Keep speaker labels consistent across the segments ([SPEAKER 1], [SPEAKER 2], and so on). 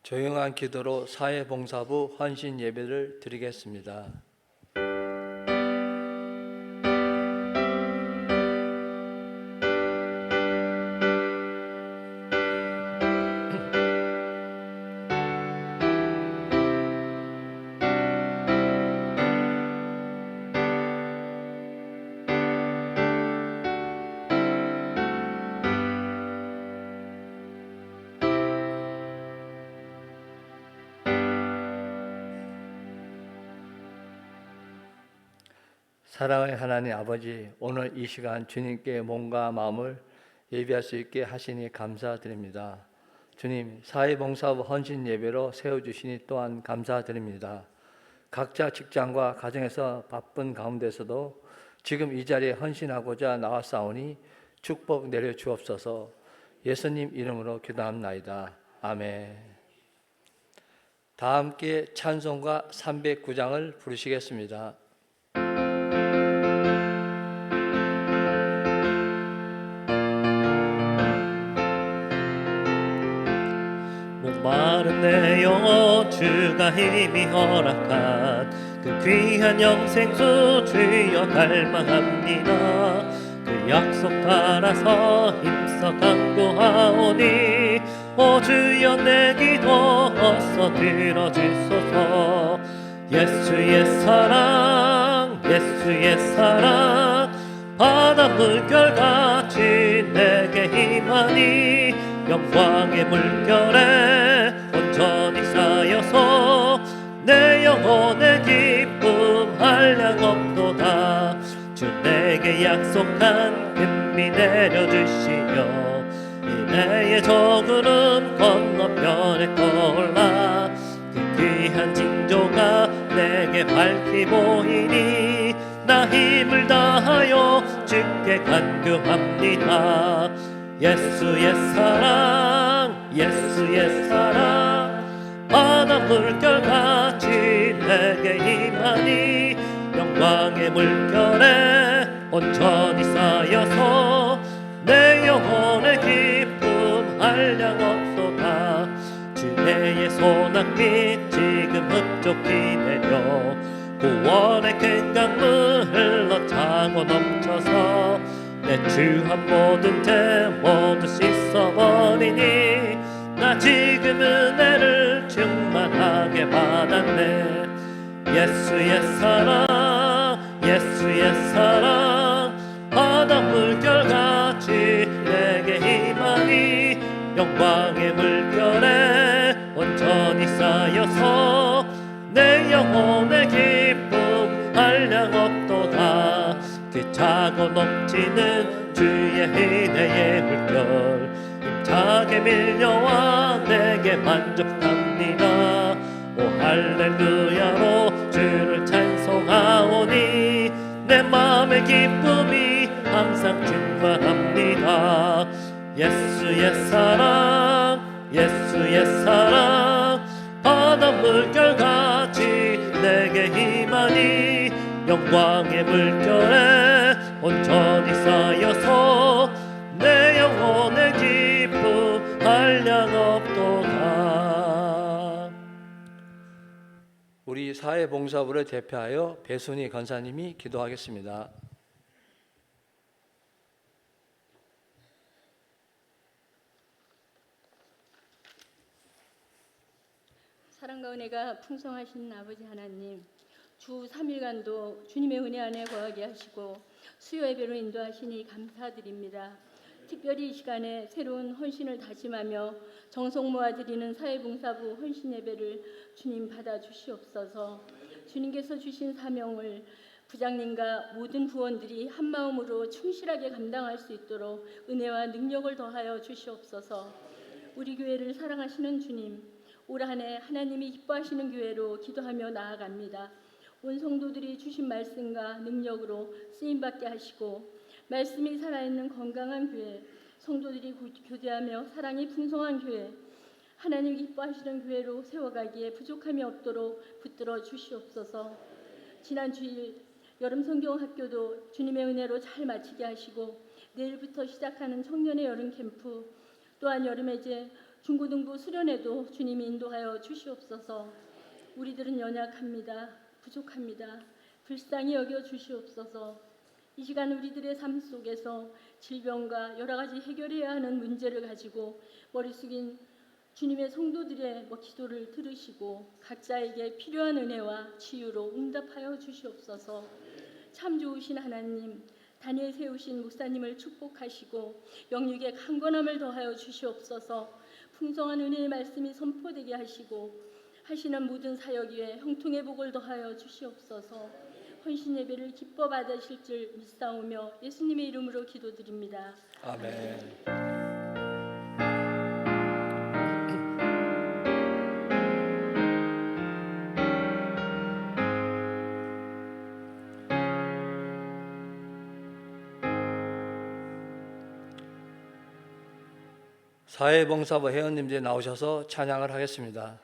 [SPEAKER 1] 조용한 기도로 사회봉사부 헌신 예배를 드리겠습니다. 사랑의 하나님 아버지, 오늘 이 시간 주님께 몸과 마음을 예비할 수 있게 하시니 감사드립니다. 주님, 사회봉사부 헌신 예배로 세워주시니 또한 감사드립니다. 각자 직장과 가정에서 바쁜 가운데서도 지금 이 자리에 헌신하고자 나왔사오니 축복 내려 주옵소서. 예수님 이름으로 기도합나이다. 아멘. 다 함께 찬송가 309장을 부르시겠습니다.
[SPEAKER 2] 목마른 내 영혼 주가 힘이 허락한 그 귀한 영생수 주여 갈망합니다. 그 약속 따라서 힘써 간구하오니 오 주여 내 기도 어서 들어주소서. 예수의 사랑 예수의 사랑 바다 물결같이 내게 힘하니 영광의 물결에 온전히 쌓여서 내 영혼의 기쁨 한량없도다. 주 내게 약속한 금비 내려주시며 이내의 저구름 건너편에 떠올라 그 귀한 징조가 내게 밝히 보이니 나 힘을 다하여 주께 간구합니다. 예수의 사랑 예수의 사랑 바다 물결같이 내게 힘하니 영광의 물결에 온전히 쌓여서 내 영혼의 기쁨 한량없도다. 주의 소낙빛 지금 흡족히 내려 구원의 큰 강물 흘러 차고 넘쳐서 내 주한 모든 죄 모두 씻어버리니 나 지금 은혜를 충만하게 받았네. 예수의 사랑 예수의 사랑 바다 물결같이 내게 힘하니 영광의 물결에 온전히 쌓여서 내 영혼의 기쁨 한량없도다. 그 차고 넘치는 주의 은혜의 물결 힘차게 밀려와 내게 만족합니다. 오 할렐루야로 주를 찬송하오니 내 마음의 기쁨이 항상 충만합니다. 예수의 사랑 예수의 사랑 바다 물결같이 내게 힘하니 영광의 물결에 온전히 쌓여서 내 영혼의 기쁨 한량없도다.
[SPEAKER 1] 우리 사회봉사부를 대표하여 배순희 권사님이 기도하겠습니다.
[SPEAKER 3] 사랑과 은혜가 풍성하신 아버지 하나님, 주 3일간도 주님의 은혜 안에 거하게 하시고 수요 예배로 인도하시니 감사드립니다. 특별히 이 시간에 새로운 헌신을 다짐하며 정성 모아드리는 사회봉사부 헌신 예배를 주님 받아주시옵소서. 주님께서 주신 사명을 부장님과 모든 부원들이 한마음으로 충실하게 감당할 수 있도록 은혜와 능력을 더하여 주시옵소서. 우리 교회를 사랑하시는 주님, 올 한 해 하나님이 기뻐하시는 교회로 기도하며 나아갑니다. 온 성도들이 주신 말씀과 능력으로 쓰임받게 하시고 말씀이 살아있는 건강한 교회, 성도들이 교제하며 사랑이 풍성한 교회, 하나님 기뻐하시는 교회로 세워가기에 부족함이 없도록 붙들어 주시옵소서. 지난 주일 여름성경학교도 주님의 은혜로 잘 마치게 하시고 내일부터 시작하는 청년의 여름 캠프, 또한 여름에제 중고등부 수련회도 주님이 인도하여 주시옵소서. 우리들은 연약합니다. 부족합니다. 불쌍히 여겨 주시옵소서. 이 시간 우리들의 삶 속에서 질병과 여러 가지 해결해야 하는 문제를 가지고 머리 숙인 주님의 성도들의 기도를 들으시고 각자에게 필요한 은혜와 치유로 응답하여 주시옵소서. 참 좋으신 하나님, 단에 세우신 목사님을 축복하시고 영육의 강건함을 더하여 주시옵소서. 풍성한 은혜의 말씀이 선포되게 하시고 하시는 모든 사역 위에 형통의 복을 더하여 주시옵소서. 헌신 예배를 기뻐 받으실 줄 믿사오며 예수님의 이름으로 기도드립니다.
[SPEAKER 1] 아멘. 사회봉사부 회원님들이 나오셔서 찬양을 하겠습니다.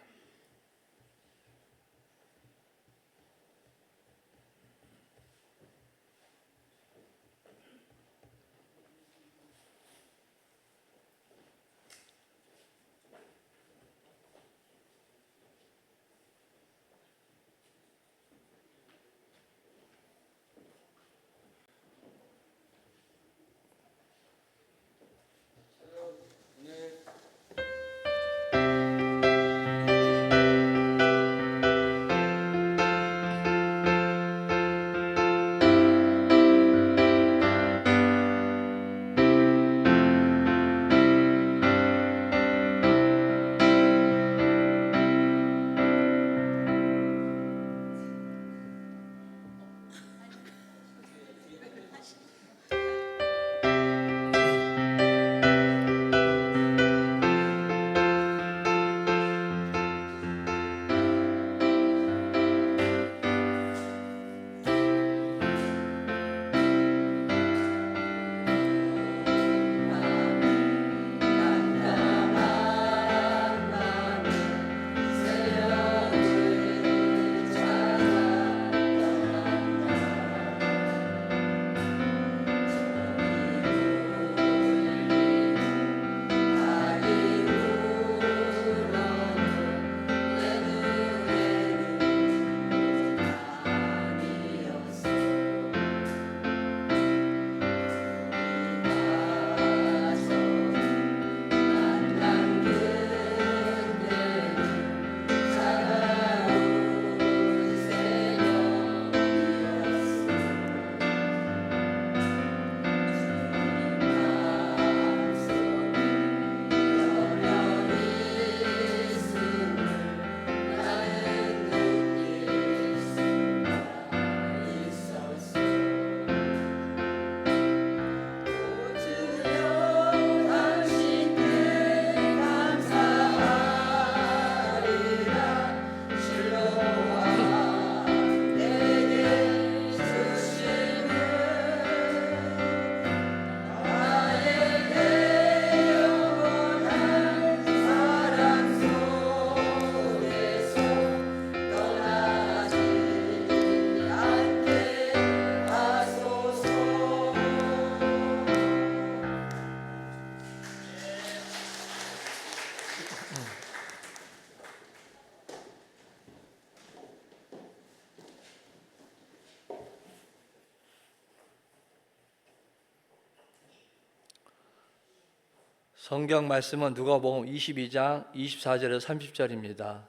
[SPEAKER 1] 성경 말씀은 누가복음 22장 24절에서 30절입니다.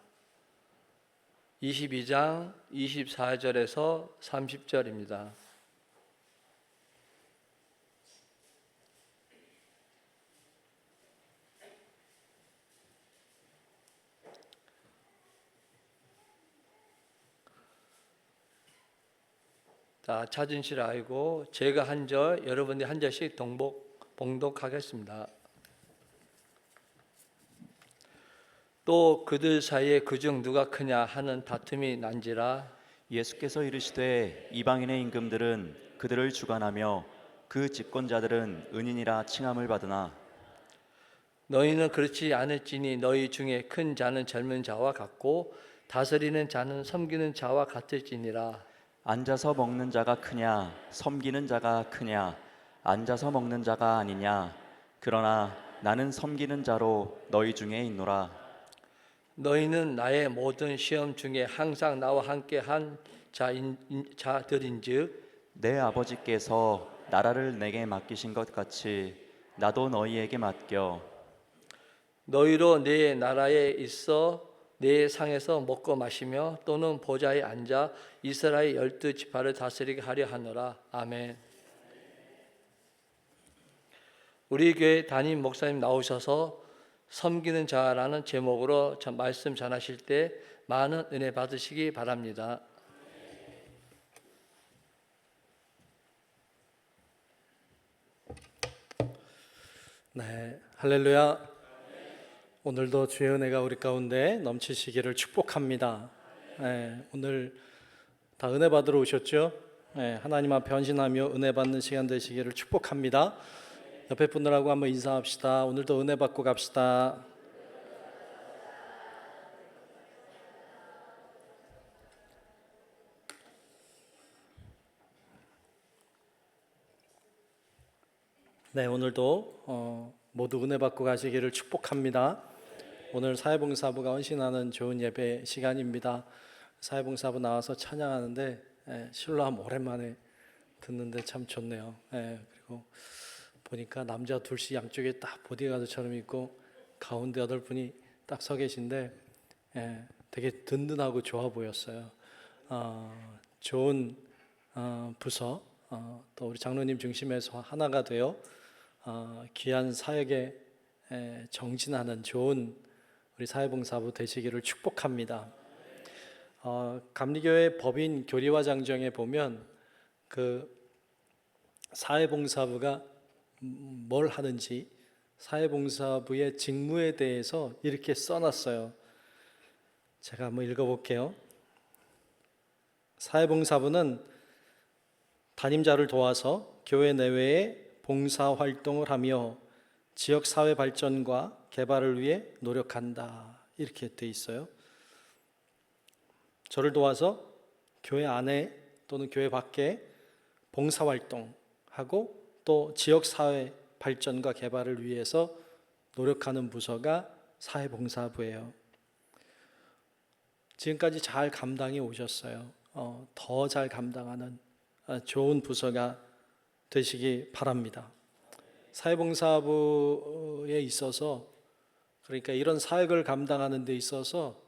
[SPEAKER 1] 22장 24절에서 30절입니다. 자, 찾으실 알고 제가 한 절, 여러분이 한 절씩 봉독하겠습니다. 또 그들 사이에 그중 누가 크냐 하는 다툼이 난지라.
[SPEAKER 4] 예수께서 이르시되 이방인의 임금들은 그들을 주관하며 그 집권자들은 은인이라 칭함을 받으나
[SPEAKER 1] 너희는 그렇지 않을지니 너희 중에 큰 자는 젊은 자와 같고 다스리는 자는 섬기는 자와 같을지니라.
[SPEAKER 4] 앉아서 먹는 자가 크냐 섬기는 자가 크냐 앉아서 먹는 자가 아니냐 그러나 나는 섬기는 자로 너희 중에 있노라.
[SPEAKER 1] 너희는 나의 모든 시험 중에 항상 나와 함께 한 자들인즉
[SPEAKER 4] 내 아버지께서 나라를 내게 맡기신 것 같이 나도 너희에게 맡겨
[SPEAKER 1] 너희로 내 나라에 있어 내 상에서 먹고 마시며 또는 보좌에 앉아 이스라엘 12지파를 다스리게 하려 하노라. 아멘. 우리 교회 담임 목사님 나오셔서 섬기는 자라는 제목으로 말씀 전하실 때 많은 은혜 받으시기 바랍니다.
[SPEAKER 5] 네, 할렐루야. 오늘도 주의 은혜가 우리 가운데 넘치시기를 축복합니다. 네, 오늘 다 은혜 받으러 오셨죠? 네, 하나님 앞에 헌신하며 은혜 받는 시간 되시기를 축복합니다. 옆에 분들하고 한번 인사합시다. 오늘도 은혜 받고 갑시다. 네, 오늘도 모두 은혜 받고 가시기를 축복합니다. 오늘 사회봉사부가 헌신하는 좋은 예배 시간입니다. 사회봉사부 나와서 찬양하는데 신랑 오랜만에 듣는데 참 좋네요. 그리고 보니까 남자 둘씩 양쪽에 딱 보디가드처럼 있고 가운데 8분이 딱 서 계신데 되게 든든하고 좋아 보였어요. 좋은 부서 또 우리 장로님 중심에서 하나가 되어 귀한 사역에 정진하는 좋은 우리 사회봉사부 되시기를 축복합니다. 감리교회 법인 교리와 장정에 보면 그 사회봉사부가 뭘 하는지 사회봉사부의 직무에 대해서 이렇게 써놨어요. 제가 한번 읽어볼게요. 사회봉사부는 담임자를 도와서 교회 내외에 봉사활동을 하며 지역사회 발전과 개발을 위해 노력한다. 이렇게 돼 있어요. 저를 도와서 교회 안에 또는 교회 밖에 봉사활동하고 또 지역사회 발전과 개발을 위해서 노력하는 부서가 사회봉사부예요. 지금까지 잘 감당해 오셨어요. 더 잘 감당하는 좋은 부서가 되시기 바랍니다. 사회봉사부에 있어서 그러니까 이런 사역을 감당하는 데 있어서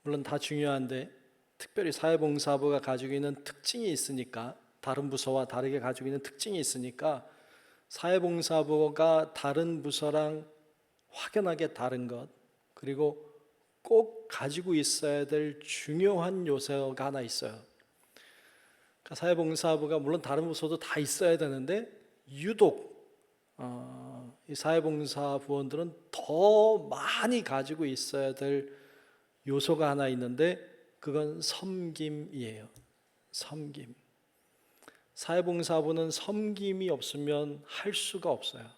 [SPEAKER 5] 물론 다 중요한데 특별히 사회봉사부가 가지고 있는 특징이 있으니까 다른 부서와 다르게 가지고 있는 특징이 있으니까 사회봉사부가 다른 부서랑 확연하게 다른 것 그리고 꼭 가지고 있어야 될 중요한 요소가 하나 있어요. 그러니까 사회봉사부가 물론 다른 부서도 다 있어야 되는데 유독 이 사회봉사 부원들은 더 많이 가지고 있어야 될 요소가 하나 있는데 그건 섬김이에요. 섬김. 사회봉사부는 섬김이 없으면 할 수가 없어요.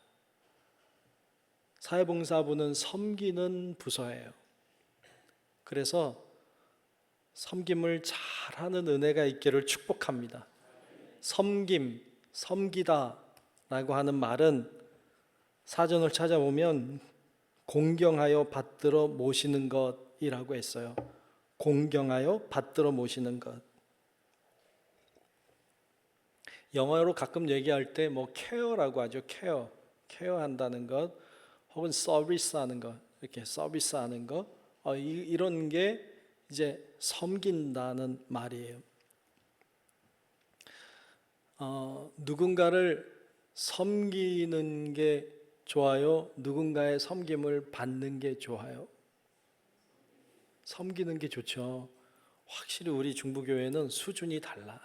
[SPEAKER 5] 사회봉사부는 섬기는 부서예요. 그래서 섬김을 잘하는 은혜가 있기를 축복합니다. 섬김, 섬기다 라고 하는 말은 사전을 찾아보면 공경하여 받들어 모시는 것이라고 했어요. 공경하여 받들어 모시는 것. 영어로 가끔 얘기할 때 뭐 케어라고 하죠. 케어한다는 것 혹은 서비스하는 것 이렇게 서비스하는 것 이런 게 이제 섬긴다는 말이에요. 누군가를 섬기는 게 좋아요? 누군가의 섬김을 받는 게 좋아요? 섬기는 게 좋죠. 확실히 우리 중부교회는 수준이 달라.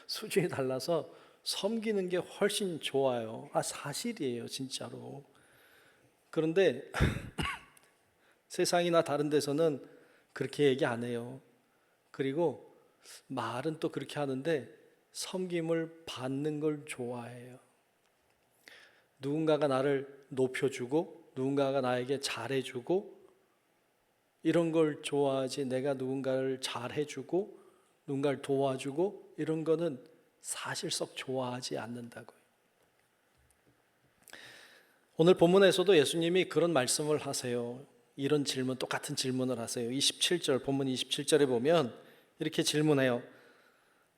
[SPEAKER 5] 수준이 달라서 섬기는 게 훨씬 좋아요. 사실이에요, 진짜로. 그런데 세상이나 다른 데서는 그렇게 얘기 안 해요. 그리고 말은 또 그렇게 하는데 섬김을 받는 걸 좋아해요. 누군가가 나를 높여주고 누군가가 나에게 잘해주고 이런 걸 좋아하지 내가 누군가를 잘해주고 누군가를 도와주고 이런 거는 사실 썩 좋아하지 않는다고요. 오늘 본문에서도 예수님이 그런 말씀을 하세요. 이런 질문, 똑같은 질문을 하세요. 27절, 본문 27절에 보면 이렇게 질문해요.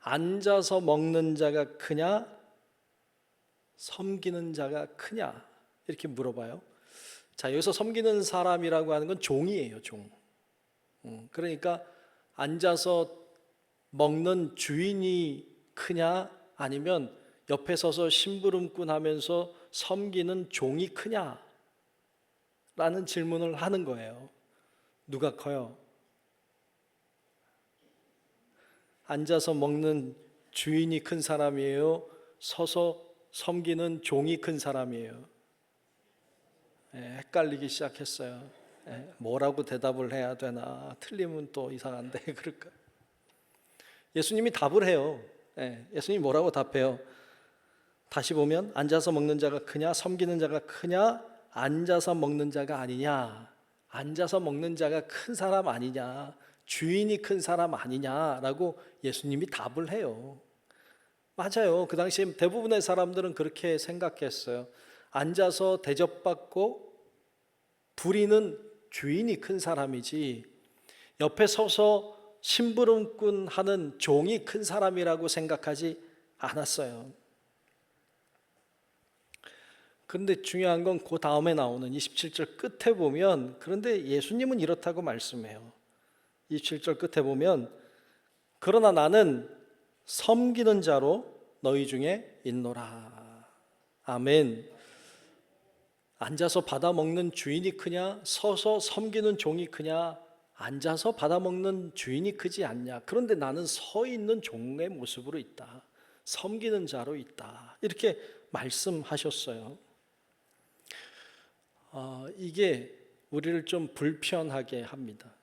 [SPEAKER 5] 앉아서 먹는 자가 크냐? 섬기는 자가 크냐? 이렇게 물어봐요. 자, 여기서 섬기는 사람이라고 하는 건 종이에요, 종. 그러니까 앉아서 먹는 주인이 크냐? 아니면 옆에 서서 심부름꾼 하면서 섬기는 종이 크냐? 라는 질문을 하는 거예요. 누가 커요? 앉아서 먹는 주인이 큰 사람이에요? 서서 섬기는 종이 큰 사람이에요? 헷갈리기 시작했어요. 뭐라고 대답을 해야 되나? 틀리면 또 이상한데 그럴까? 예수님이 답을 해요. 예수님이 뭐라고 답해요? 다시 보면 앉아서 먹는 자가 크냐? 섬기는 자가 크냐? 앉아서 먹는 자가 아니냐? 앉아서 먹는 자가 큰 사람 아니냐? 주인이 큰 사람 아니냐라고 예수님이 답을 해요. 맞아요. 그 당시에 대부분의 사람들은 그렇게 생각했어요. 앉아서 대접받고 부리는 주인이 큰 사람이지 옆에 서서 심부름꾼 하는 종이 큰 사람이라고 생각하지 않았어요. 그런데 중요한 건 그 다음에 나오는 27절 끝에 보면, 그런데 예수님은 이렇다고 말씀해요. 27절 끝에 보면 그러나 나는 섬기는 자로 너희 중에 있노라. 아멘. 앉아서 받아먹는 주인이 크냐? 서서 섬기는 종이 크냐? 앉아서 받아먹는 주인이 크지 않냐? 그런데 나는 서 있는 종의 모습으로 있다. 섬기는 자로 있다. 이렇게 말씀하셨어요. 이게 우리를 좀 불편하게 합니다.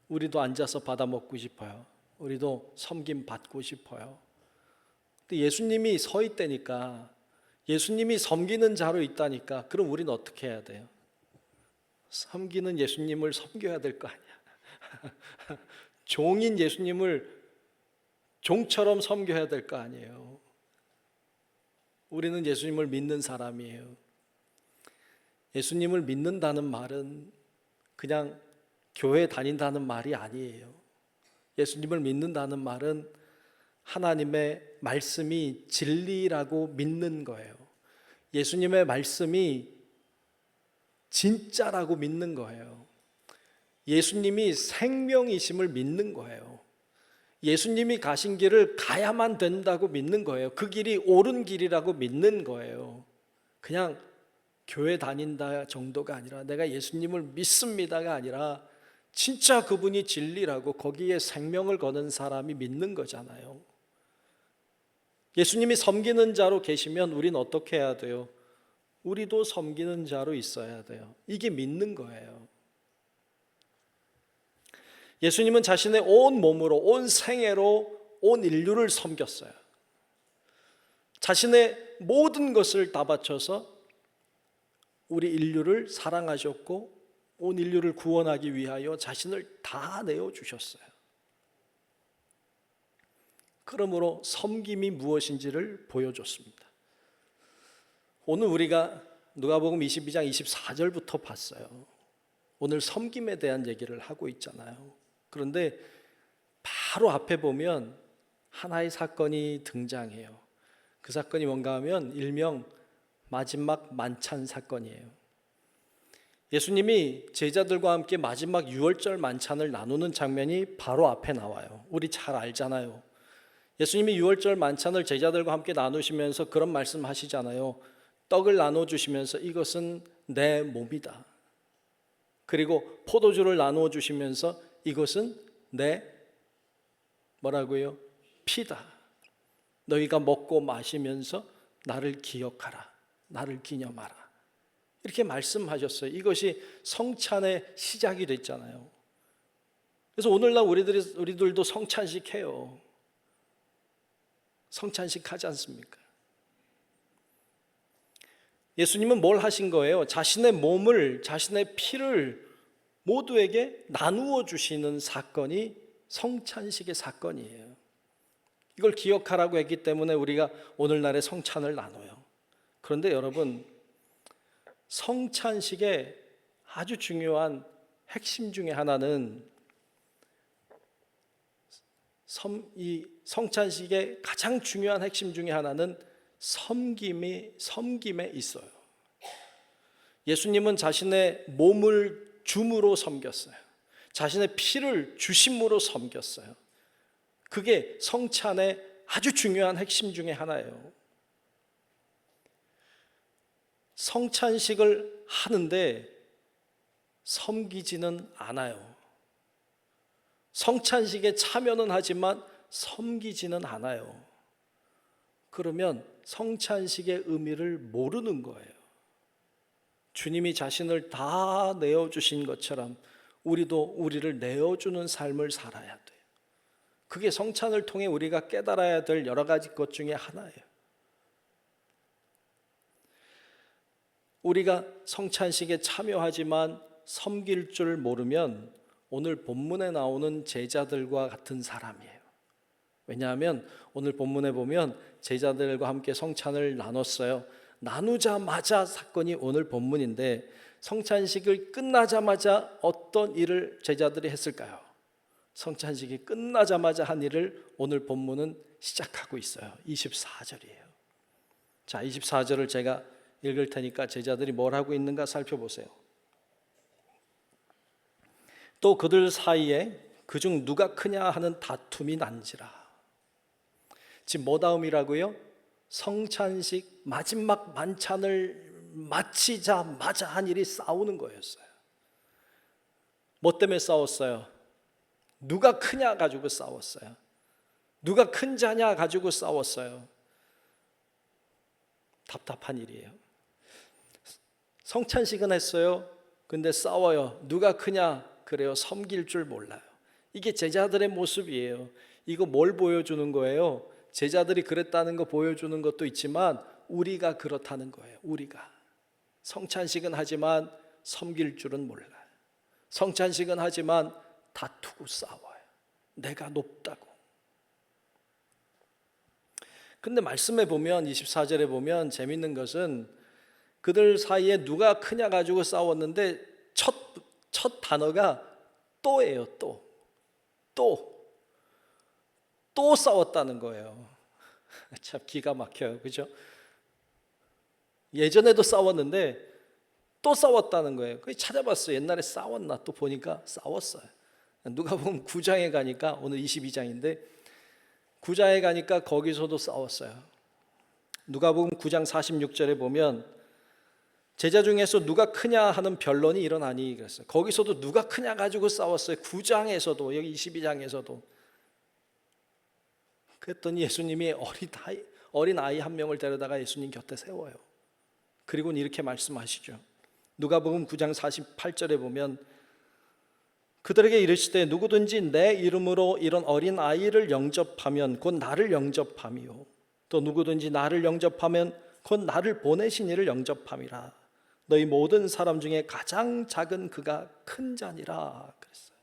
[SPEAKER 5] 우리도 앉아서 받아먹고 싶어요. 우리도 섬김 받고 싶어요. 근데 예수님이 서 있다니까, 예수님이 섬기는 자로 있다니까, 그럼 우리는 어떻게 해야 돼요? 섬기는 예수님을 섬겨야 될 거 아니야. 종인 예수님을 종처럼 섬겨야 될 거 아니에요. 우리는 예수님을 믿는 사람이에요. 예수님을 믿는다는 말은 그냥 교회 다닌다는 말이 아니에요. 예수님을 믿는다는 말은 하나님의 말씀이 진리라고 믿는 거예요. 예수님의 말씀이 진짜라고 믿는 거예요. 예수님이 생명이심을 믿는 거예요. 예수님이 가신 길을 가야만 된다고 믿는 거예요. 그 길이 옳은 길이라고 믿는 거예요. 그냥 교회 다닌다 정도가 아니라 내가 예수님을 믿습니다가 아니라 진짜 그분이 진리라고 거기에 생명을 거는 사람이 믿는 거잖아요. 예수님이 섬기는 자로 계시면 우리는 어떻게 해야 돼요? 우리도 섬기는 자로 있어야 돼요. 이게 믿는 거예요. 예수님은 자신의 온 몸으로, 온 생애로 온 인류를 섬겼어요. 자신의 모든 것을 다 바쳐서 우리 인류를 사랑하셨고 온 인류를 구원하기 위하여 자신을 다 내어주셨어요. 그러므로 섬김이 무엇인지를 보여줬습니다. 오늘 우리가 누가복음 22장 24절부터 봤어요. 오늘 섬김에 대한 얘기를 하고 있잖아요. 그런데 바로 앞에 보면 하나의 사건이 등장해요. 그 사건이 뭔가 하면 일명 마지막 만찬 사건이에요. 예수님이 제자들과 함께 마지막 유월절 만찬을 나누는 장면이 바로 앞에 나와요. 우리 잘 알잖아요. 예수님이 유월절 만찬을 제자들과 함께 나누시면서 그런 말씀 하시잖아요. 떡을 나눠주시면서 이것은 내 몸이다. 그리고 포도주를 나누어 주시면서 이것은 내 뭐라고요? 피다. 너희가 먹고 마시면서 나를 기억하라. 나를 기념하라. 이렇게 말씀하셨어요. 이것이 성찬의 시작이 됐잖아요. 그래서 오늘날 우리들도 성찬식 해요. 성찬식 하지 않습니까? 예수님은 뭘 하신 거예요? 자신의 몸을, 자신의 피를 모두에게 나누어 주시는 사건이 성찬식의 사건이에요. 이걸 기억하라고 했기 때문에 우리가 오늘날의 성찬을 나눠요. 그런데 여러분, 성찬식의 아주 중요한 핵심 중에 하나는 이 성찬식의 가장 중요한 핵심 중에 하나는 섬김에 있어요. 예수님은 자신의 몸을 줌으로 섬겼어요. 자신의 피를 주심으로 섬겼어요. 그게 성찬의 아주 중요한 핵심 중에 하나예요. 성찬식을 하는데 섬기지는 않아요. 성찬식에 참여는 하지만 섬기지는 않아요. 그러면 성찬식의 의미를 모르는 거예요. 주님이 자신을 다 내어주신 것처럼 우리도 우리를 내어주는 삶을 살아야 돼요. 그게 성찬을 통해 우리가 깨달아야 될 여러 가지 것 중에 하나예요. 우리가 성찬식에 참여하지만 섬길 줄 모르면 오늘 본문에 나오는 제자들과 같은 사람이에요. 왜냐하면 오늘 본문에 보면 제자들과 함께 성찬을 나눴어요. 나누자마자 사건이 오늘 본문인데 성찬식을 끝나자마자 어떤 일을 제자들이 했을까요? 성찬식이 끝나자마자 한 일을 오늘 본문은 시작하고 있어요. 24절이에요. 자, 24절을 제가 읽을 테니까 제자들이 뭘 하고 있는가 살펴보세요. 또 그들 사이에 그중 누가 크냐 하는 다툼이 난지라. 지금 뭐 다음이라고요? 성찬식 마지막 만찬을 마치자마자 한 일이 싸우는 거였어요. 뭐 때문에 싸웠어요? 누가 크냐 가지고 싸웠어요. 누가 큰 자냐 가지고 싸웠어요. 답답한 일이에요. 성찬식은 했어요. 근데 싸워요. 누가 크냐? 그래요. 섬길 줄 몰라요. 이게 제자들의 모습이에요. 이거 뭘 보여주는 거예요? 제자들이 그랬다는 거 보여주는 것도 있지만 우리가 그렇다는 거예요. 우리가 성찬식은 하지만 섬길 줄은 몰라요. 성찬식은 하지만 다투고 싸워요. 내가 높다고. 근데 말씀에 보면 24절에 보면 재밌는 것은 그들 사이에 누가 크냐 가지고 싸웠는데 첫 단어가 또예요. 또 싸웠다는 거예요. 참 기가 막혀요. 그죠? 예전에도 싸웠는데 또 싸웠다는 거예요. 그래서 찾아봤어요. 옛날에 싸웠나? 또 보니까 싸웠어요. 누가 보면 9장에 가니까 오늘 22장인데 9장에 가니까 거기서도 싸웠어요. 누가 보면 9장 46절에 보면 제자 중에서 누가 크냐 하는 변론이 일어나니 그랬어요. 거기서도 누가 크냐 가지고 싸웠어요. 9장에서도 여기 22장에서도. 그랬더니 예수님이 어린 아이 한 명을 데려다가 예수님 곁에 세워요. 그리고는 이렇게 말씀하시죠. 누가복음 9장 48절에 보면 그들에게 이르시되 누구든지 내 이름으로 이런 어린 아이를 영접하면 곧 나를 영접함이요 또 누구든지 나를 영접하면 곧 나를 보내신 이를 영접함이라. 너희 모든 사람 중에 가장 작은 그가 큰 자니라 그랬어요.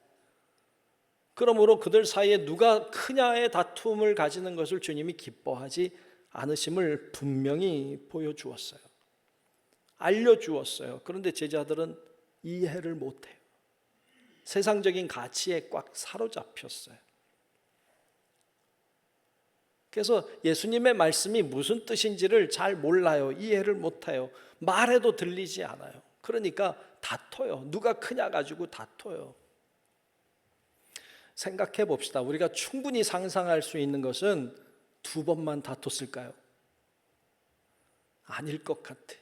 [SPEAKER 5] 그러므로 그들 사이에 누가 크냐의 다툼을 가지는 것을 주님이 기뻐하지 않으심을 분명히 보여주었어요. 알려주었어요. 그런데 제자들은 이해를 못해요. 세상적인 가치에 꽉 사로잡혔어요. 그래서 예수님의 말씀이 무슨 뜻인지를 잘 몰라요. 이해를 못해요. 말해도 들리지 않아요. 그러니까 다퉈요. 누가 크냐 가지고 다퉈요. 생각해 봅시다. 우리가 충분히 상상할 수 있는 것은 2번만 다퉜을까요? 아닐 것 같아.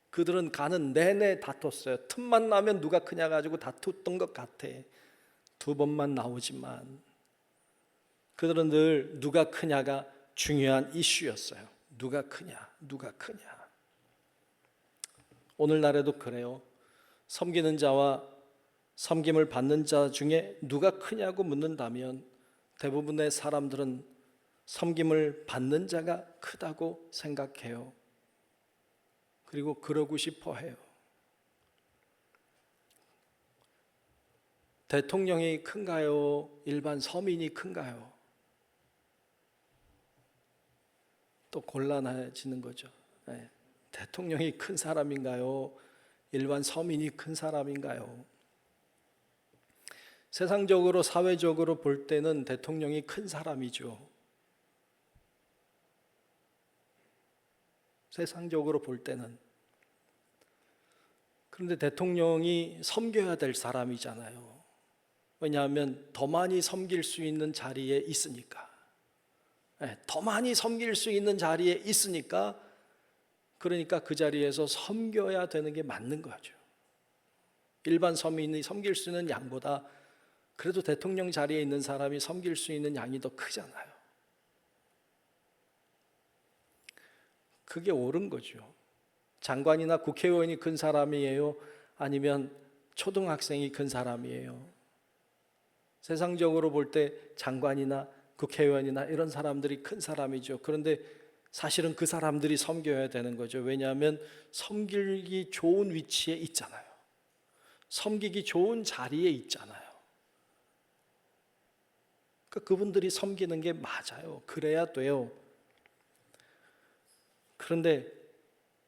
[SPEAKER 5] 그들은 가는 내내 다퉜어요. 틈만 나면 누가 크냐 가지고 다퉜던 것 같아. 2번만 나오지만 그들은 늘 누가 크냐가 중요한 이슈였어요. 누가 크냐, 누가 크냐. 오늘날에도 그래요. 섬기는 자와 섬김을 받는 자 중에 누가 크냐고 묻는다면 대부분의 사람들은 섬김을 받는 자가 크다고 생각해요. 그리고 그러고 싶어 해요. 대통령이 큰가요? 일반 서민이 큰가요? 또 곤란해지는 거죠. 네. 대통령이 큰 사람인가요? 일반 서민이 큰 사람인가요? 세상적으로 사회적으로 볼 때는 대통령이 큰 사람이죠. 세상적으로 볼 때는. 그런데 대통령이 섬겨야 될 사람이잖아요. 왜냐하면 더 많이 섬길 수 있는 자리에 있으니까. 더 많이 섬길 수 있는 자리에 있으니까, 그러니까 그 자리에서 섬겨야 되는 게 맞는 거죠. 일반 서민이 섬길 수 있는 양보다 그래도 대통령 자리에 있는 사람이 섬길 수 있는 양이 더 크잖아요. 그게 옳은 거죠. 장관이나 국회의원이 큰 사람이에요? 아니면 초등학생이 큰 사람이에요? 세상적으로 볼 때 장관이나 국회의원이나 이런 사람들이 큰 사람이죠. 그런데 사실은 그 사람들이 섬겨야 되는 거죠. 왜냐하면 섬기기 좋은 위치에 있잖아요. 섬기기 좋은 자리에 있잖아요. 그러니까 그분들이 섬기는 게 맞아요. 그래야 돼요. 그런데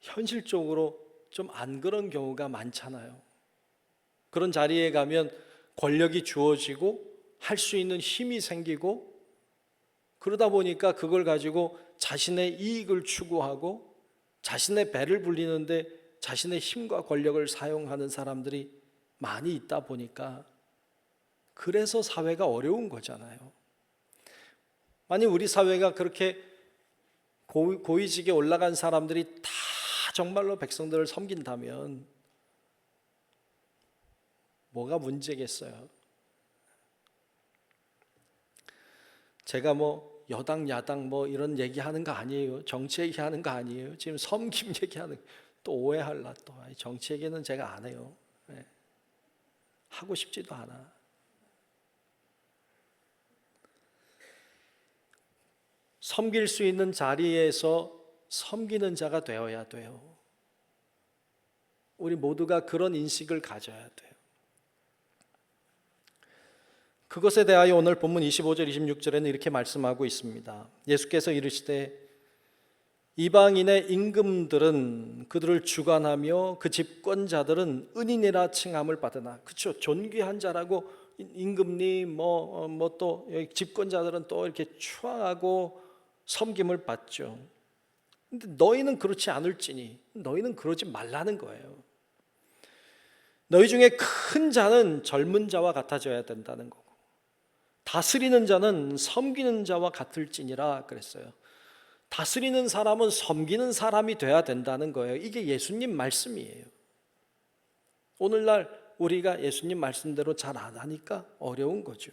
[SPEAKER 5] 현실적으로 좀 안 그런 경우가 많잖아요. 그런 자리에 가면 권력이 주어지고 할 수 있는 힘이 생기고, 그러다 보니까 그걸 가지고 자신의 이익을 추구하고 자신의 배를 불리는데 자신의 힘과 권력을 사용하는 사람들이 많이 있다 보니까, 그래서 사회가 어려운 거잖아요. 만약 우리 사회가 그렇게 고위직에 올라간 사람들이 다 정말로 백성들을 섬긴다면 뭐가 문제겠어요? 제가 뭐 여당 야당 뭐 이런 얘기하는 거 아니에요. 정치 얘기하는 거 아니에요. 지금 섬김 얘기하는, 또 오해할라. 또 정치 얘기는 제가 안 해요. 하고 싶지도 않아. 섬길 수 있는 자리에서 섬기는 자가 되어야 돼요. 우리 모두가 그런 인식을 가져야 돼요. 그것에 대하여 오늘 본문 25절 26절에는 이렇게 말씀하고 있습니다. 예수께서 이르시되 이방인의 임금들은 그들을 주관하며 그 집권자들은 은인이라 칭함을 받으나. 그렇죠. 존귀한 자라고 임금님 뭐 또 집권자들은 또 이렇게 추앙하고 섬김을 받죠. 근데 너희는 그렇지 않을지니 너희는 그러지 말라는 거예요. 너희 중에 큰 자는 젊은 자와 같아져야 된다는 거고, 다스리는 자는 섬기는 자와 같을지니라 그랬어요. 다스리는 사람은 섬기는 사람이 돼야 된다는 거예요. 이게 예수님 말씀이에요. 오늘날 우리가 예수님 말씀대로 잘 안 하니까 어려운 거죠.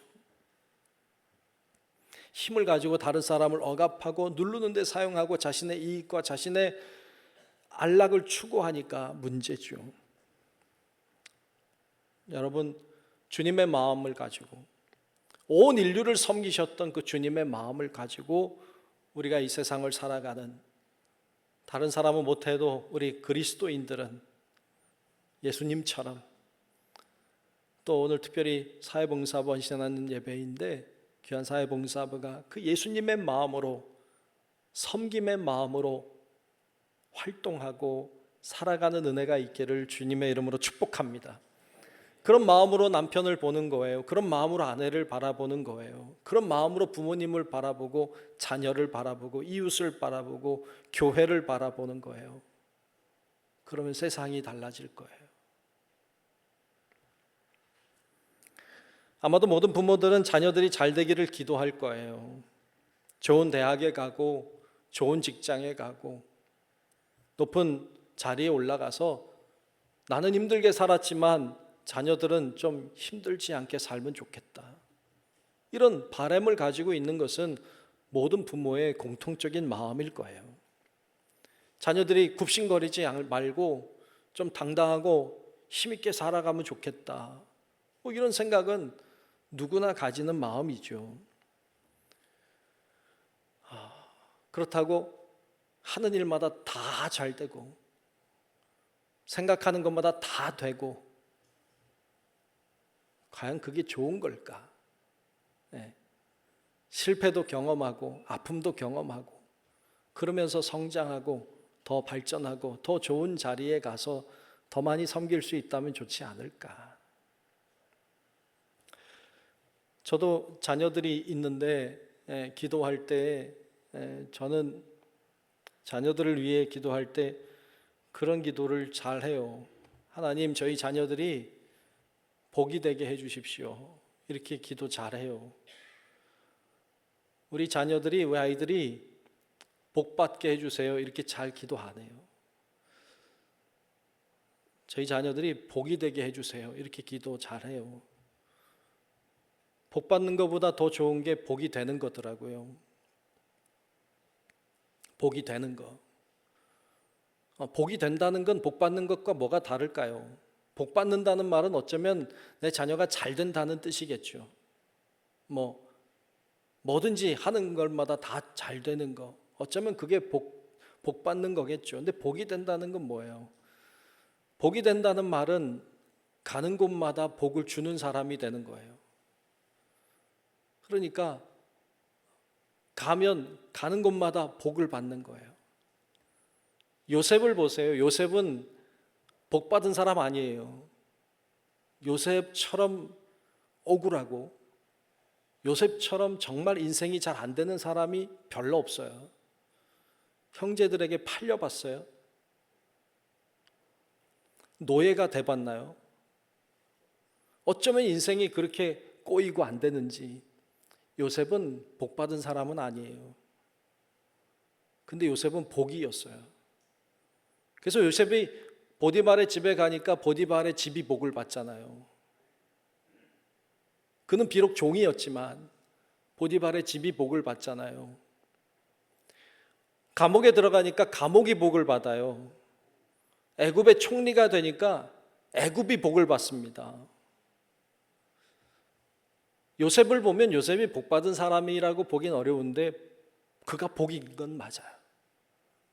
[SPEAKER 5] 힘을 가지고 다른 사람을 억압하고 누르는 데 사용하고 자신의 이익과 자신의 안락을 추구하니까 문제죠. 여러분, 주님의 마음을 가지고, 온 인류를 섬기셨던 그 주님의 마음을 가지고 우리가 이 세상을 살아가는, 다른 사람은 못해도 우리 그리스도인들은 예수님처럼, 또 오늘 특별히 사회봉사부 헌신하는 예배인데 귀한 사회봉사부가 그 예수님의 마음으로, 섬김의 마음으로 활동하고 살아가는 은혜가 있기를 주님의 이름으로 축복합니다. 그런 마음으로 남편을 보는 거예요. 그런 마음으로 아내를 바라보는 거예요. 그런 마음으로 부모님을 바라보고 자녀를 바라보고 이웃을 바라보고 교회를 바라보는 거예요. 그러면 세상이 달라질 거예요. 아마도 모든 부모들은 자녀들이 잘 되기를 기도할 거예요. 좋은 대학에 가고 좋은 직장에 가고 높은 자리에 올라가서 나는 힘들게 살았지만 자녀들은 좀 힘들지 않게 살면 좋겠다. 이런 바람을 가지고 있는 것은 모든 부모의 공통적인 마음일 거예요. 자녀들이 굽신거리지 말고 좀 당당하고 힘있게 살아가면 좋겠다. 뭐 이런 생각은 누구나 가지는 마음이죠. 그렇다고 하는 일마다 다 잘 되고 생각하는 것마다 다 되고 과연 그게 좋은 걸까? 실패도 경험하고 아픔도 경험하고 그러면서 성장하고 더 발전하고 더 좋은 자리에 가서 더 많이 섬길 수 있다면 좋지 않을까. 저도 자녀들이 있는데 기도할 때 저는 자녀들을 위해 기도할 때 그런 기도를 잘 해요. 하나님, 저희 자녀들이 복이 되게 해 주십시오. 이렇게 기도 잘해요. 우리 자녀들이, 우리 아이들이 복 받게 해주세요. 이렇게 잘 기도 안 해요. 저희 자녀들이 복이 되게 해주세요. 이렇게 기도 잘해요. 복 받는 것보다 더 좋은 게 복이 되는 거더라고요. 복이 되는 거. 복이 된다는 건 복 받는 것과 뭐가 다를까요? 복 받는다는 말은 어쩌면 내 자녀가 잘 된다는 뜻이겠죠. 뭐든지 하는 것마다 다 잘 되는 거. 어쩌면 그게 복 받는 거겠죠. 근데 복이 된다는 건 뭐예요? 복이 된다는 말은 가는 곳마다 복을 주는 사람이 되는 거예요. 그러니까 가는 곳마다 복을 받는 거예요. 요셉을 보세요. 요셉은 복 받은 사람 아니에요. 요셉처럼 억울하고 요셉처럼 정말 인생이 잘 안 되는 사람이 별로 없어요. 형제들에게 팔려봤어요. 노예가 돼봤나요? 어쩌면 인생이 그렇게 꼬이고 안 되는지. 요셉은 복 받은 사람은 아니에요. 근데 요셉은 복이었어요. 그래서 요셉이 보디발의 집에 가니까 보디발의 집이 복을 받잖아요. 그는 비록 종이었지만 보디발의 집이 복을 받잖아요. 감옥에 들어가니까 감옥이 복을 받아요. 애굽의 총리가 되니까 애굽이 복을 받습니다. 요셉을 보면 요셉이 복 받은 사람이라고 보긴 어려운데 그가 복인 건 맞아요.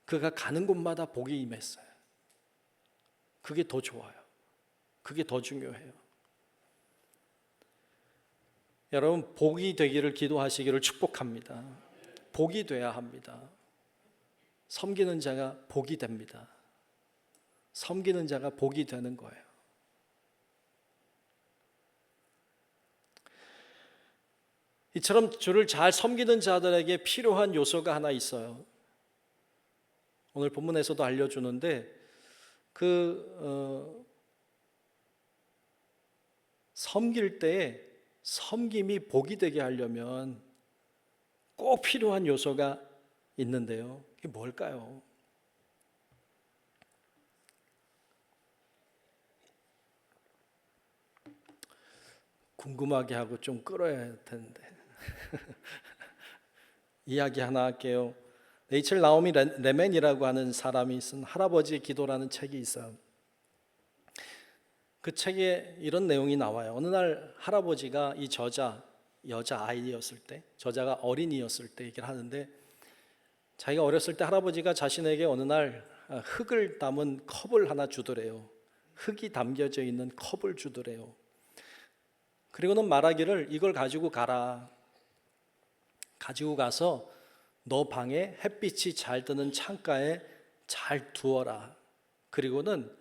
[SPEAKER 5] 그가 가는 곳마다 복이 임했어요. 그게 더 좋아요. 그게 더 중요해요. 여러분, 복이 되기를 기도하시기를 축복합니다. 복이 돼야 합니다. 섬기는 자가 복이 됩니다. 섬기는 자가 복이 되는 거예요. 이처럼 주를 잘 섬기는 자들에게 필요한 요소가 하나 있어요. 오늘 본문에서도 알려주는데 섬길 때 섬김이 복이 되게 하려면 꼭 필요한 요소가 있는데요. 그게 뭘까요? 궁금하게 하고 좀 끌어야 할 텐데. 이야기 하나 할게요. 레이첼 나오미 레멘이라고 하는 사람이 쓴 할아버지의 기도라는 책이 있어요. 그 책에 이런 내용이 나와요. 어느 날 할아버지가 이 여자아이였을 때, 저자가 어린이였을 때 얘기를 하는데, 자기가 어렸을 때 할아버지가 자신에게 어느 날 흙을 담은 컵을 하나 주더래요. 흙이 담겨져 있는 컵을 주더래요. 그리고는 말하기를 이걸 가지고 가라. 가지고 가서 너 방에 햇빛이 잘 드는 창가에 잘 두어라. 그리고는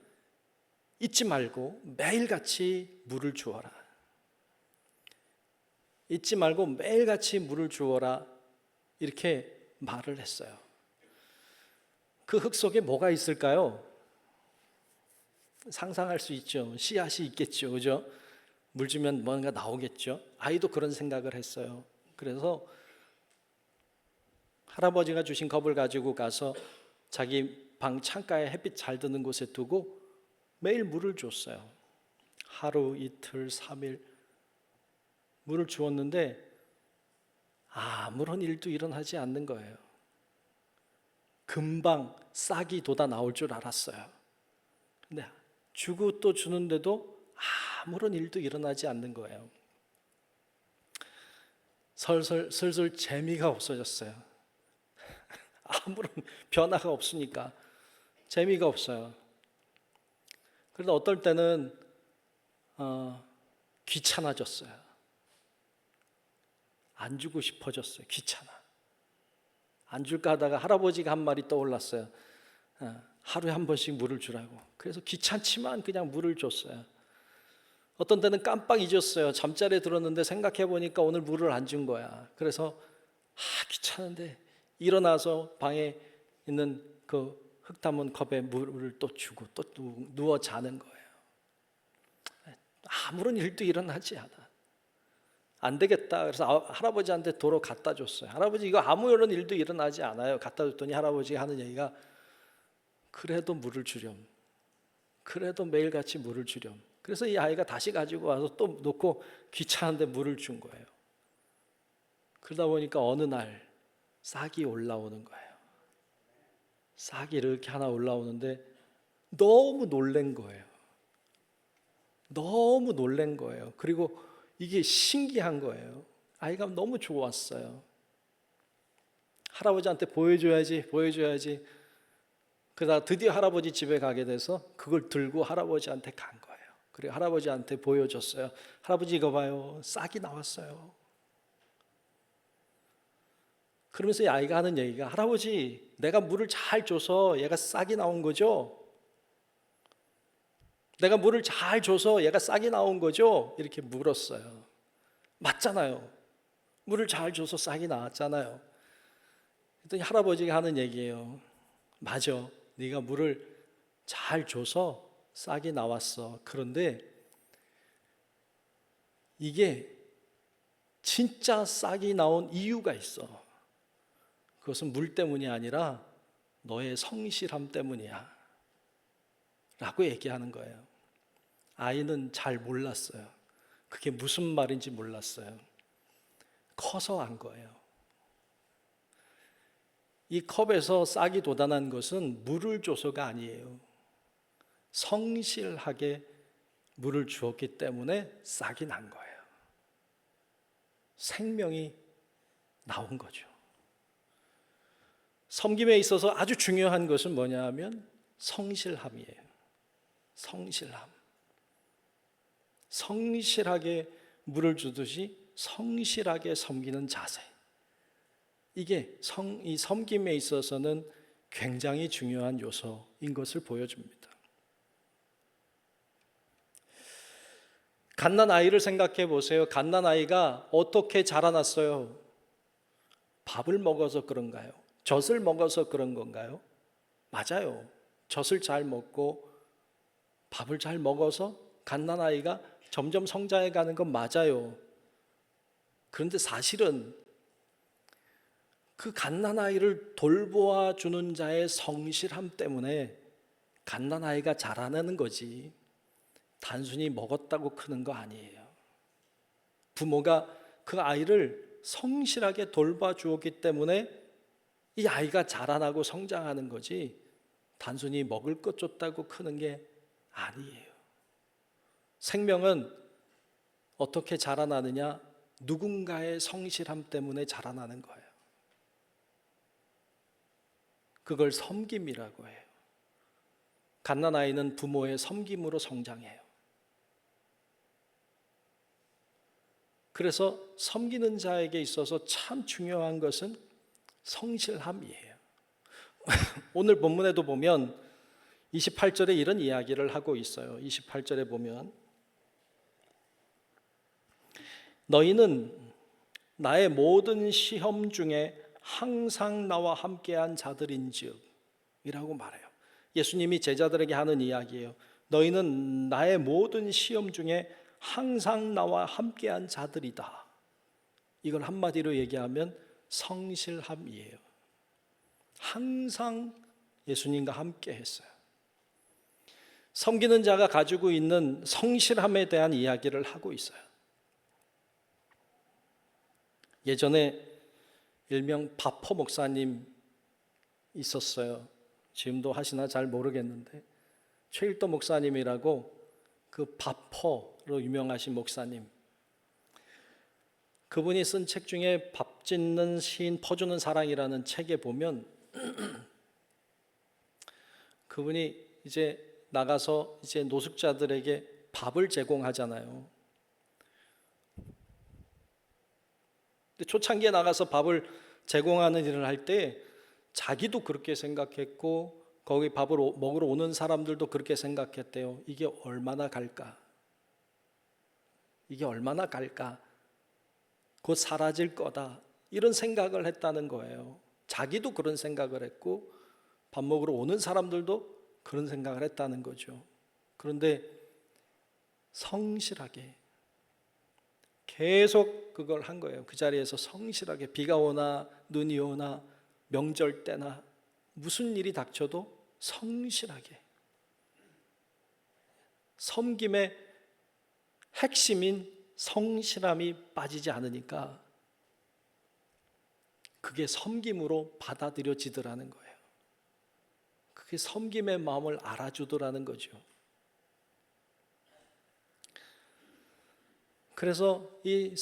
[SPEAKER 5] 잊지 말고 매일같이 물을 주어라. 잊지 말고 매일같이 물을 주어라. 이렇게 말을 했어요. 그 흙 속에 뭐가 있을까요? 상상할 수 있죠. 씨앗이 있겠죠. 그죠? 물 주면 뭔가 나오겠죠. 아이도 그런 생각을 했어요. 그래서 할아버지가 주신 컵을 가지고 가서 자기 방 창가에 햇빛 잘 드는 곳에 두고 매일 물을 줬어요. 하루, 이틀, 3일 물을 주었는데 아무런 일도 일어나지 않는 거예요. 금방 싹이 돋아 나올 줄 알았어요. 근데 주고 또 주는데도 아무런 일도 일어나지 않는 거예요. 슬슬 재미가 없어졌어요. 아무런 변화가 없으니까 재미가 없어요. 그래서 어떨 때는 귀찮아졌어요. 안 주고 싶어졌어요. 귀찮아. 안 줄까 하다가 할아버지가 한 말이 떠올랐어요. 하루에 한 번씩 물을 주라고. 그래서 귀찮지만 그냥 물을 줬어요. 어떤 때는 깜빡 잊었어요. 잠자리에 들었는데 생각해 보니까 오늘 물을 안 준 거야. 그래서 귀찮은데 일어나서 방에 있는 그 흙 담은 컵에 물을 또 주고 또 누워 자는 거예요. 아무런 일도 일어나지 않아. 안 되겠다. 그래서 할아버지한테 도로 갖다 줬어요. 할아버지 이거 아무런 일도 일어나지 않아요. 갖다 줬더니 할아버지가 하는 얘기가 그래도 물을 주렴. 그래도 매일같이 물을 주렴. 그래서 이 아이가 다시 가지고 와서 또 놓고 귀찮은데 물을 준 거예요. 그러다 보니까 어느 날 싹이 올라오는 거예요. 싹이 이렇게 하나 올라오는데 너무 놀란 거예요. 너무 놀란 거예요. 그리고 이게 신기한 거예요. 아이가 너무 좋았어요. 할아버지한테 보여줘야지. 그러다 드디어 할아버지 집에 가게 돼서 그걸 들고 할아버지한테 간 거예요. 그리고 할아버지한테 보여줬어요. 할아버지 이거 봐요. 싹이 나왔어요. 그러면서 이 아이가 하는 얘기가 할아버지 내가 물을 잘 줘서 얘가 싹이 나온 거죠? 내가 물을 잘 줘서 얘가 싹이 나온 거죠? 이렇게 물었어요. 맞잖아요. 물을 잘 줘서 싹이 나왔잖아요. 그랬더니 할아버지가 하는 얘기예요. 맞아. 네가 물을 잘 줘서 싹이 나왔어. 그런데 이게 진짜 싹이 나온 이유가 있어. 그것은 물 때문이 아니라 너의 성실함 때문이야. 라고 얘기하는 거예요. 아이는 잘 몰랐어요. 그게 무슨 말인지 몰랐어요. 커서 안 거예요. 이 컵에서 싹이 돋아난 것은 물을 줘서가 아니에요. 성실하게 물을 주었기 때문에 싹이 난 거예요. 생명이 나온 거죠. 섬김에 있어서 아주 중요한 것은 뭐냐 하면 성실함이에요. 성실함. 성실하게 물을 주듯이 성실하게 섬기는 자세. 이게 이 섬김에 있어서는 굉장히 중요한 요소인 것을 보여줍니다. 갓난아이를 생각해 보세요. 갓난아이가 어떻게 자라났어요? 밥을 먹어서 그런가요? 젖을 먹어서 그런 건가요? 맞아요. 젖을 잘 먹고 밥을 잘 먹어서 갓난아이가 점점 성장해 가는 건 맞아요. 그런데 사실은 그 갓난아이를 돌보아 주는 자의 성실함 때문에 갓난아이가 자라나는 거지 단순히 먹었다고 크는 거 아니에요. 부모가 그 아이를 성실하게 돌봐 주었기 때문에 이 아이가 자라나고 성장하는 거지 단순히 먹을 것 줬다고 크는 게 아니에요. 생명은 어떻게 자라나느냐? 누군가의 성실함 때문에 자라나는 거예요. 그걸 섬김이라고 해요. 갓난아이는 부모의 섬김으로 성장해요. 그래서 섬기는 자에게 있어서 참 중요한 것은 성실함이에요. 오늘 본문에도 보면 28절에 이런 이야기를 하고 있어요. 28절에 보면 너희는 나의 모든 시험 중에 항상 나와 함께한 자들인즉 이라고 말해요. 예수님이 제자들에게 하는 이야기예요. 너희는 나의 모든 시험 중에 항상 나와 함께한 자들이다. 이걸 한마디로 얘기하면 성실함이에요. 항상 예수님과 함께 했어요. 섬기는 자가 가지고 있는 성실함에 대한 이야기를 하고 있어요. 예전에 일명 바퍼 목사님 있었어요. 지금도 하시나 잘 모르겠는데 최일도 목사님이라고 그 바퍼로 유명하신 목사님, 그분이 쓴 책 중에 밥 짓는 시인 퍼주는 사랑이라는 책에 보면 그분이 이제 나가서 이제 노숙자들에게 밥을 제공하잖아요. 근데 초창기에 나가서 밥을 제공하는 일을 할 때 자기도 그렇게 생각했고 거기 밥을 먹으러 오는 사람들도 그렇게 생각했대요. 이게 얼마나 갈까? 이게 얼마나 갈까? 곧 사라질 거다. 이런 생각을 했다는 거예요. 자기도 그런 생각을 했고 밥 먹으러 오는 사람들도 그런 생각을 했다는 거죠. 그런데 성실하게 계속 그걸 한 거예요. 그 자리에서 성실하게 비가 오나 눈이 오나 명절 때나 무슨 일이 닥쳐도 성실하게 섬김의 핵심인 성실함이 빠지지 않으니까 그게 섬김으로 받아들여지더라는 거예요. 그게 섬김의 마음을 알아주더라는 거죠. 그래서 이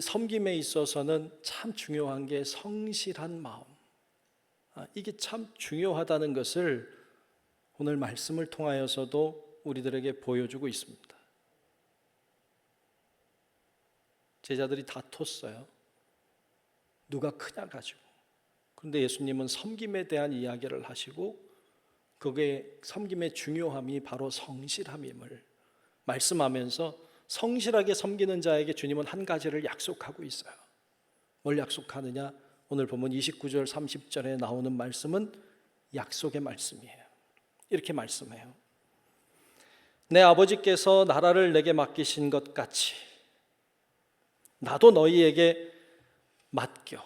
[SPEAKER 5] 섬김에 있어서는 참 중요한 게 성실한 마음. 이게 참 중요하다는 것을 오늘 말씀을 통하여서도 우리들에게 보여주고 있습니다. 제자들이 다퉜어요. 누가 크냐 가지고. 그런데 예수님은 섬김에 대한 이야기를 하시고 그게 섬김의 중요함이 바로 성실함임을 말씀하면서 성실하게 섬기는 자에게 주님은 한 가지를 약속하고 있어요. 뭘 약속하느냐? 오늘 보면 29절 30절에 나오는 말씀은 약속의 말씀이에요. 이렇게 말씀해요. 내 아버지께서 나라를 내게 맡기신 것 같이 나도 너희에게 맡겨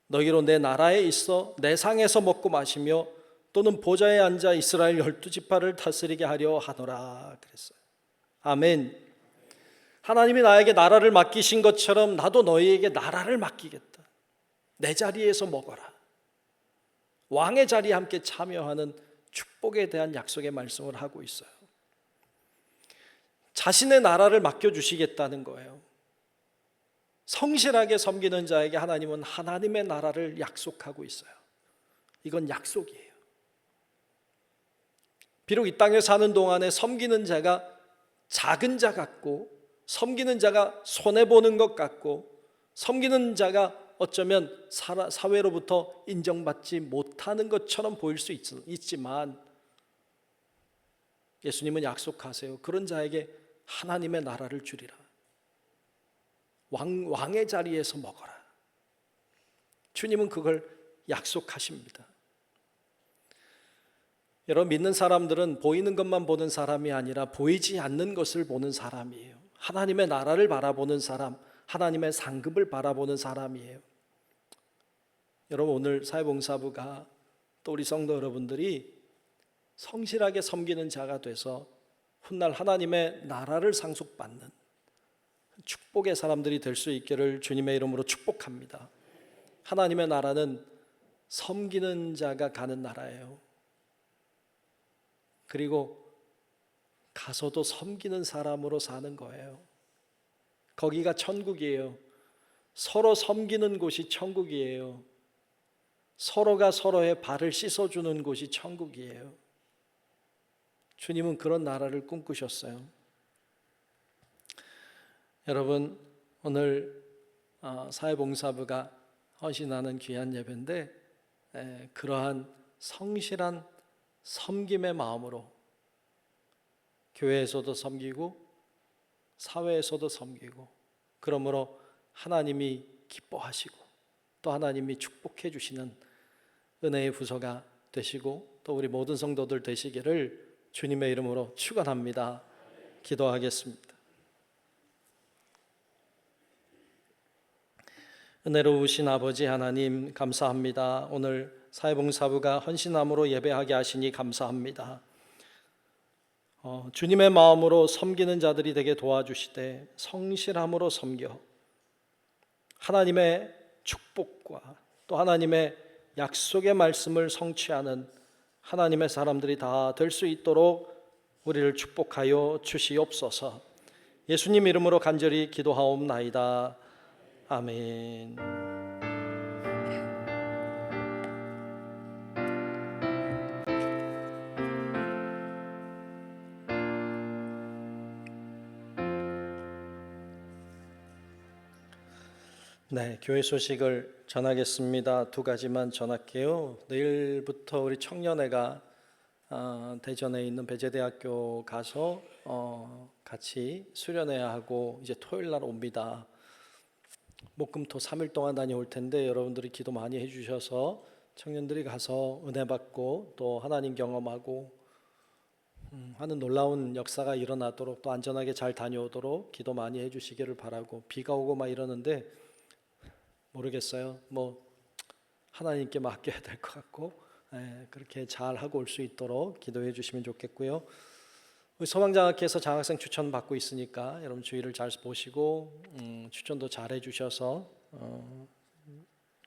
[SPEAKER 5] 너희로 내 나라에 있어 내 상에서 먹고 마시며 또는 보좌에 앉아 이스라엘 12지파를 다스리게 하려 하노라 그랬어요. 아멘. 하나님이 나에게 나라를 맡기신 것처럼 나도 너희에게 나라를 맡기겠다. 내 자리에서 먹어라. 왕의 자리에 함께 참여하는 축복에 대한 약속의 말씀을 하고 있어요. 자신의 나라를 맡겨주시겠다는 거예요. 성실하게 섬기는 자에게 하나님은 하나님의 나라를 약속하고 있어요. 이건 약속이에요. 비록 이 땅에 사는 동안에 섬기는 자가 작은 자 같고 섬기는 자가 손해보는 것 같고 섬기는 자가 어쩌면 사회로부터 인정받지 못하는 것처럼 보일 수 있지만 예수님은 약속하세요. 그런 자에게 하나님의 나라를 주리라. 왕의 자리에서 먹어라. 주님은 그걸 약속하십니다. 여러분, 믿는 사람들은 보이는 것만 보는 사람이 아니라 보이지 않는 것을 보는 사람이에요. 하나님의 나라를 바라보는 사람, 하나님의 상급을 바라보는 사람이에요. 여러분, 오늘 사회봉사부가 또 우리 성도 여러분들이 성실하게 섬기는 자가 돼서 훗날 하나님의 나라를 상속받는 축복의 사람들이 될 수 있기를 주님의 이름으로 축복합니다. 하나님의 나라는 섬기는 자가 가는 나라예요. 그리고 가서도 섬기는 사람으로 사는 거예요. 거기가 천국이에요. 서로 섬기는 곳이 천국이에요. 서로가 서로의 발을 씻어주는 곳이 천국이에요. 주님은 그런 나라를 꿈꾸셨어요. 여러분, 오늘 사회봉사부가 헌신하는 귀한 예배인데 그러한 성실한 섬김의 마음으로 교회에서도 섬기고 사회에서도 섬기고 그러므로 하나님이 기뻐하시고 또 하나님이 축복해 주시는 은혜의 부서가 되시고 또 우리 모든 성도들 되시기를 주님의 이름으로 축원합니다. 기도하겠습니다. 은혜로우신 아버지 하나님 감사합니다. 오늘 사회봉사부가 헌신함으로 예배하게 하시니 감사합니다. 주님의 마음으로 섬기는 자들이 되게 도와주시되 성실함으로 섬겨 하나님의 축복과 또 하나님의 약속의 말씀을 성취하는 하나님의 사람들이 다 될 수 있도록 우리를 축복하여 주시옵소서. 예수님 이름으로 간절히 기도하옵나이다. 아멘. 네, 교회 소식을 전하겠습니다. 두 가지만 전할게요. 내일부터 우리 청년회가 대전에 있는 배재대학교 가서 같이 수련회야 하고 이제 토요일 날 옵니다. 목금토 3일 동안 다녀올 텐데 여러분들이 기도 많이 해주셔서 청년들이 가서 은혜 받고 또 하나님 경험하고 하는 놀라운 역사가 일어나도록 또 안전하게 잘 다녀오도록 기도 많이 해주시기를 바라고, 비가 오고 막 이러는데 모르겠어요. 뭐 하나님께 맡겨야 될 것 같고, 그렇게 잘 하고 올 수 있도록 기도해 주시면 좋겠고요. 우리 소방장학회에서 장학생 추천 받고 있으니까 여러분 주의를 잘 보시고 추천도 잘 해주셔서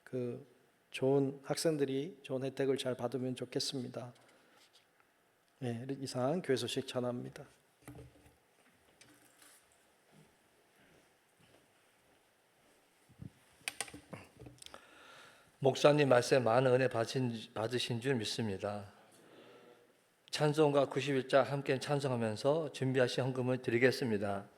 [SPEAKER 5] 그 좋은 학생들이 좋은 혜택을 잘 받으면 좋겠습니다. 이상 교회 소식 전합니다.
[SPEAKER 1] 목사님 말씀에 많은 은혜 받으신 줄 믿습니다. 찬송가 91자 함께 찬송하면서 준비하신 헌금을 드리겠습니다.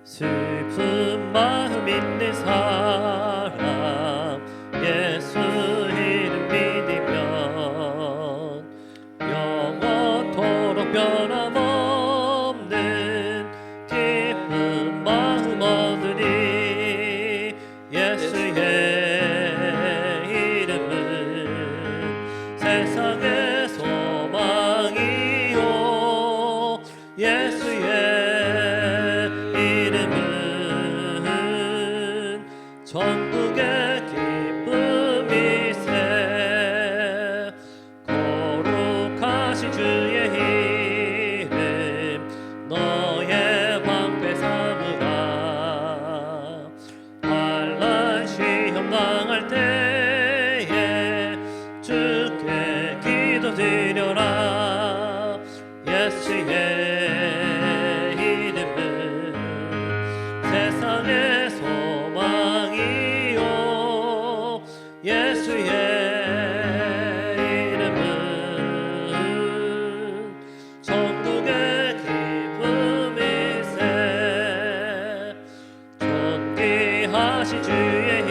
[SPEAKER 2] 슬픈 마음 있는 사람 예수 이름 믿으면 영원토록 변함없는 기쁜 마음 얻으니 예수의 이름은 세상의 소망이요 예수의 천국의 기쁨이세 거룩하신 주의 이름 너의 방패 삼으라 환난 시험 당할 때에 주께 기도드려라 예수의 이름은 세상의 소망이요 예수의 이름은 천국의 기쁨일세 존귀하신 주의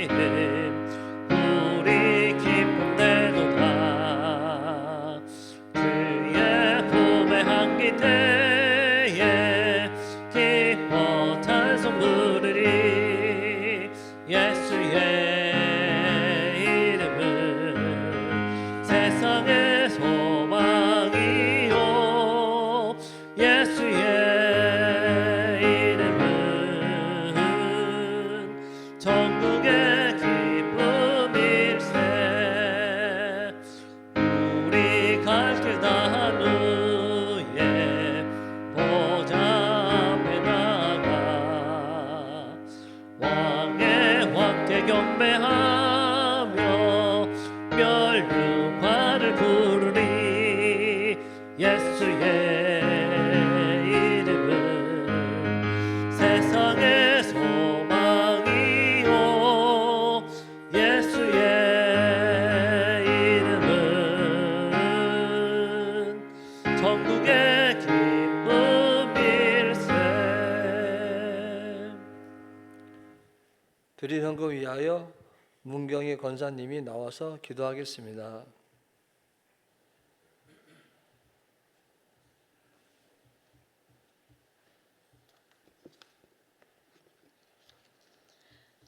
[SPEAKER 2] 이름 우리 기쁨 내도다 주의 품에 안길 때에 기뻐 찬송 부르리 예수의 이름은 세상의 소망이요 예수의 이름은 천국의 기쁨일세 우리 갈 길 다한 후에 보좌 앞에 나가 왕의 왕께 경배하며 멸류관을 부르리 예수의 이름은 세상의 소망이요 예수의 이름은 천국의 기쁨일세
[SPEAKER 1] 드린 헌금 위하여 문경희 권사님이 나와서 기도하겠습니다.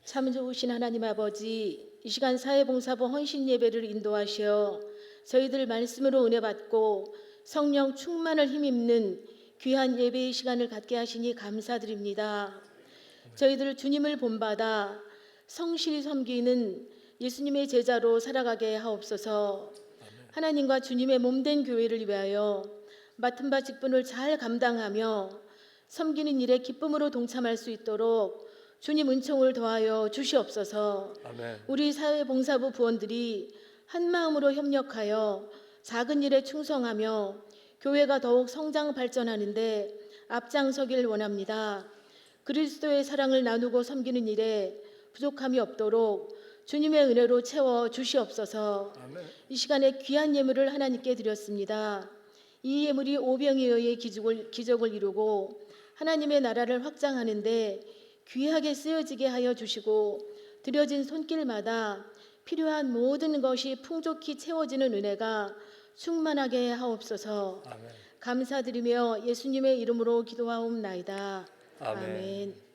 [SPEAKER 3] 참 좋으신 하나님 아버지, 이 시간 사회봉사부 헌신 예배를 인도하시어 저희들 말씀으로 은혜 받고 성령 충만을 힘입는 귀한 예배의 시간을 갖게 하시니 감사드립니다. 저희들 주님을 본받아 성실히 섬기는 예수님의 제자로 살아가게 하옵소서. 하나님과 주님의 몸된 교회를 위하여 맡은 바 직분을 잘 감당하며 섬기는 일에 기쁨으로 동참할 수 있도록 주님 은총을 더하여 주시옵소서.
[SPEAKER 1] 아멘.
[SPEAKER 3] 우리 사회봉사부 부원들이 한 마음으로 협력하여 작은 일에 충성하며 교회가 더욱 성장 발전하는데 앞장서길 원합니다. 그리스도의 사랑을 나누고 섬기는 일에 부족함이 없도록 주님의 은혜로 채워 주시옵소서.
[SPEAKER 1] 아멘.
[SPEAKER 3] 이 시간에 귀한 예물을 하나님께 드렸습니다. 이 예물이 오병이어의 기적을 이루고
[SPEAKER 6] 하나님의 나라를 확장하는데 귀하게 쓰여지게 하여 주시고 들여진 손길마다 필요한 모든 것이 풍족히 채워지는 은혜가 충만하게 하옵소서.
[SPEAKER 1] 아멘.
[SPEAKER 6] 감사드리며 예수님의 이름으로 기도하옵나이다.
[SPEAKER 1] 아멘.
[SPEAKER 6] 아멘.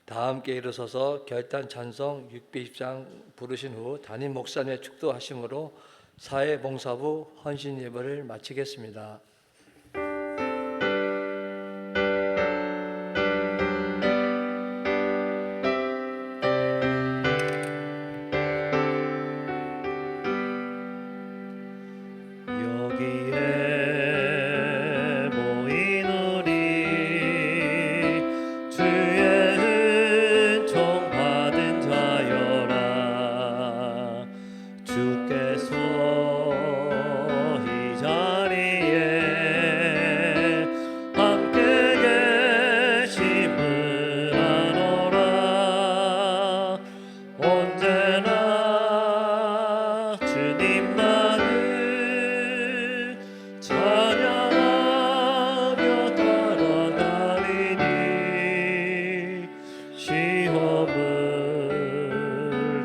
[SPEAKER 1] 다 함께 일어서서 결단 찬송 620장 부르신 후 담임 목사님의 축도하심으로 사회봉사부 헌신 예배를 마치겠습니다.
[SPEAKER 2] 여기에 모인 우리 주의 은총 받은 자여라. 주께서 이 자리에 함께 계심을 아노라. 언제나 주님만을 찬양하며 따라가리니 시험을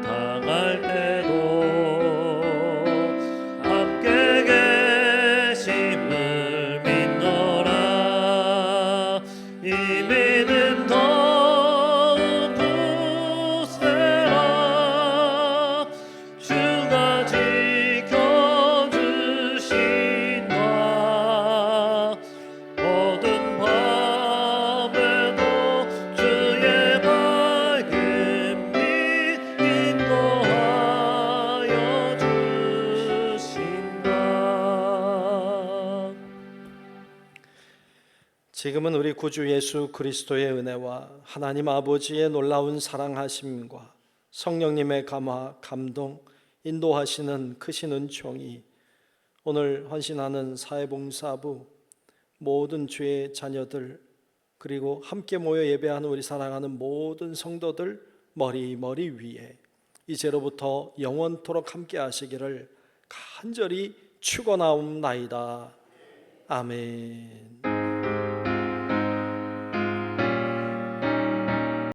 [SPEAKER 2] 당할 때도 함께 계심을 믿노라. 이 믿음 더욱 굳세라. 주가 지켜주신다. 어두운 밤에도 주의 밝음이 인도하여 주신다.
[SPEAKER 5] 지금은 우리 구주 예수 그리스도의 은혜와 하나님 아버지의 놀라운 사랑하심과 성령님의 감화, 감동, 인도하시는 크신 은총이 오늘 헌신하는 사회봉사부 모든 주의 자녀들 그리고 함께 모여 예배하는 우리 사랑하는 모든 성도들 머리 위에 이제로부터 영원토록 함께 하시기를 간절히 축원하옵나이다. 아멘.